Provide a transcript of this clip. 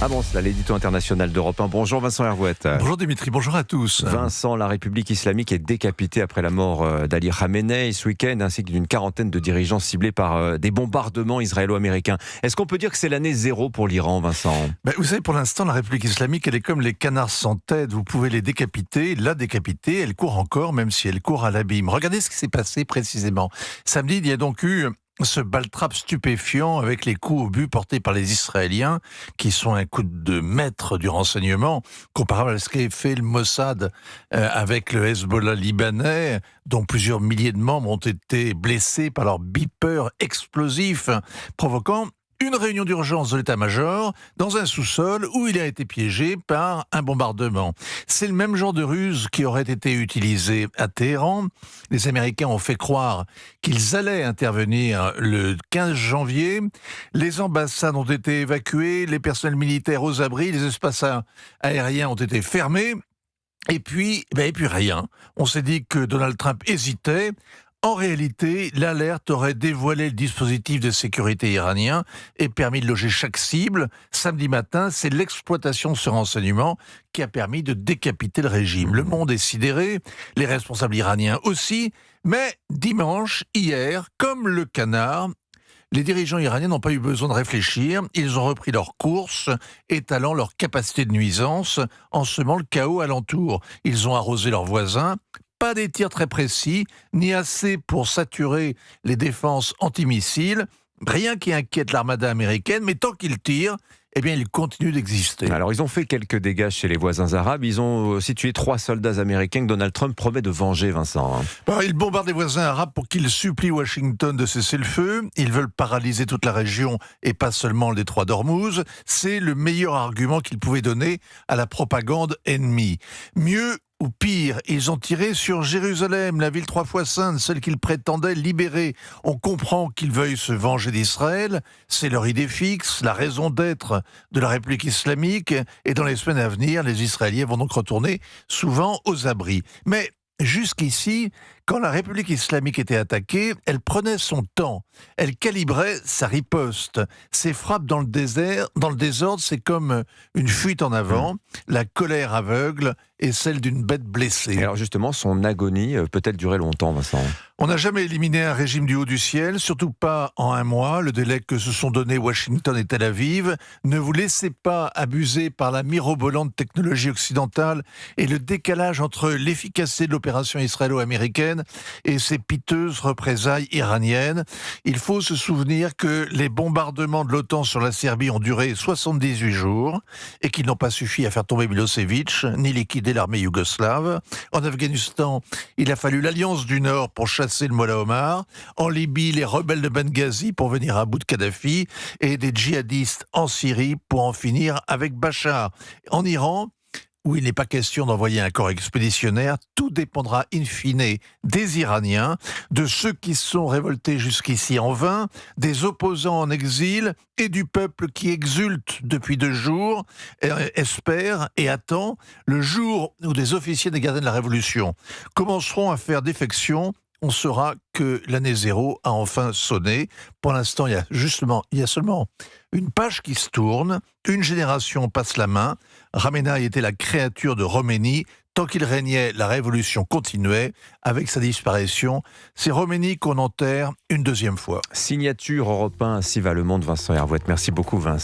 Ah bon, c'est l'édito international d'Europe 1. Bonjour Vincent Hervouette. Bonjour Dimitri, bonjour à tous. Vincent, la République islamique est décapitée après la mort d'Ali Khamenei ce week-end, ainsi que d'une quarantaine de dirigeants ciblés par des bombardements israélo-américains. Est-ce qu'on peut dire que c'est l'année zéro pour l'Iran, Vincent ? Vous savez, pour l'instant, la République islamique, elle est comme les canards sans tête. Vous pouvez les décapiter, la décapiter, elle court encore, même si elle court à l'abîme. Regardez ce qui s'est passé précisément. Samedi, il y a donc eu ce baltrap stupéfiant avec les coups au but portés par les Israéliens, qui sont un coup de maître du renseignement, comparable à ce qu'a fait le Mossad avec le Hezbollah libanais, dont plusieurs milliers de membres ont été blessés par leur beeper explosif, provoquant une réunion d'urgence de l'état-major dans un sous-sol où il a été piégé par un bombardement. C'est le même genre de ruse qui aurait été utilisé à Téhéran. Les Américains ont fait croire qu'ils allaient intervenir le 15 janvier. Les ambassades ont été évacuées, les personnels militaires aux abris, les espaces aériens ont été fermés. Et puis rien. On s'est dit que Donald Trump hésitait. En réalité, l'alerte aurait dévoilé le dispositif de sécurité iranien et permis de loger chaque cible. Samedi matin, c'est l'exploitation de ce renseignement qui a permis de décapiter le régime. Le monde est sidéré, les responsables iraniens aussi, mais dimanche, hier, comme le canard, les dirigeants iraniens n'ont pas eu besoin de réfléchir, ils ont repris leur course, étalant leur capacité de nuisance en semant le chaos alentour. Ils ont arrosé leurs voisins. Pas des tirs très précis, ni assez pour saturer les défenses antimissiles. Rien qui inquiète l'armada américaine, mais tant qu'ils tirent, ils continuent d'exister. Alors, ils ont fait quelques dégâts chez les voisins arabes. Ils ont aussi tué 3 soldats américains que Donald Trump promet de venger, Vincent. Ils bombardent les voisins arabes pour qu'ils supplient Washington de cesser le feu. Ils veulent paralyser toute la région et pas seulement le détroit d'Ormuz. C'est le meilleur argument qu'ils pouvaient donner à la propagande ennemie. Mieux ou pire, ils ont tiré sur Jérusalem, la ville 3 fois sainte, celle qu'ils prétendaient libérer. On comprend qu'ils veuillent se venger d'Israël, c'est leur idée fixe, la raison d'être de la République islamique, et dans les semaines à venir, les Israéliens vont donc retourner souvent aux abris. Mais jusqu'ici, quand la République islamique était attaquée, elle prenait son temps, elle calibrait sa riposte. Ses frappes dans le désordre, c'est comme une fuite en avant, la colère aveugle est celle d'une bête blessée. Et alors justement, son agonie peut-elle durer longtemps, Vincent ? On n'a jamais éliminé un régime du haut du ciel, surtout pas en un mois, le délai que se sont donnés Washington et Tel Aviv. Ne vous laissez pas abuser par la mirobolante technologie occidentale et le décalage entre l'efficacité de l'opération israélo-américaine et ses piteuses représailles iraniennes. Il faut se souvenir que les bombardements de l'OTAN sur la Serbie ont duré 78 jours et qu'ils n'ont pas suffi à faire tomber Milosevic, ni liquider l'armée yougoslave. En Afghanistan, il a fallu l'Alliance du Nord pour chasser le Mollah Omar. En Libye, les rebelles de Benghazi pour venir à bout de Kadhafi et des djihadistes en Syrie pour en finir avec Bachar. En Iran, où il n'est pas question d'envoyer un corps expéditionnaire, tout dépendra in fine des Iraniens, de ceux qui se sont révoltés jusqu'ici en vain, des opposants en exil et du peuple qui exulte depuis 2 jours, espère et attend le jour où des officiers des gardiens de la Révolution commenceront à faire défection. On saura que l'année zéro a enfin sonné. Pour l'instant, il y a seulement une page qui se tourne, une génération passe la main. Khamenei était la créature de Khomeini. Tant qu'il régnait, la révolution continuait. Avec sa disparition, c'est Khomeini qu'on enterre une 2e fois. Signature Europe 1, ainsi va le monde, Vincent Hervouette. Merci beaucoup, Vincent.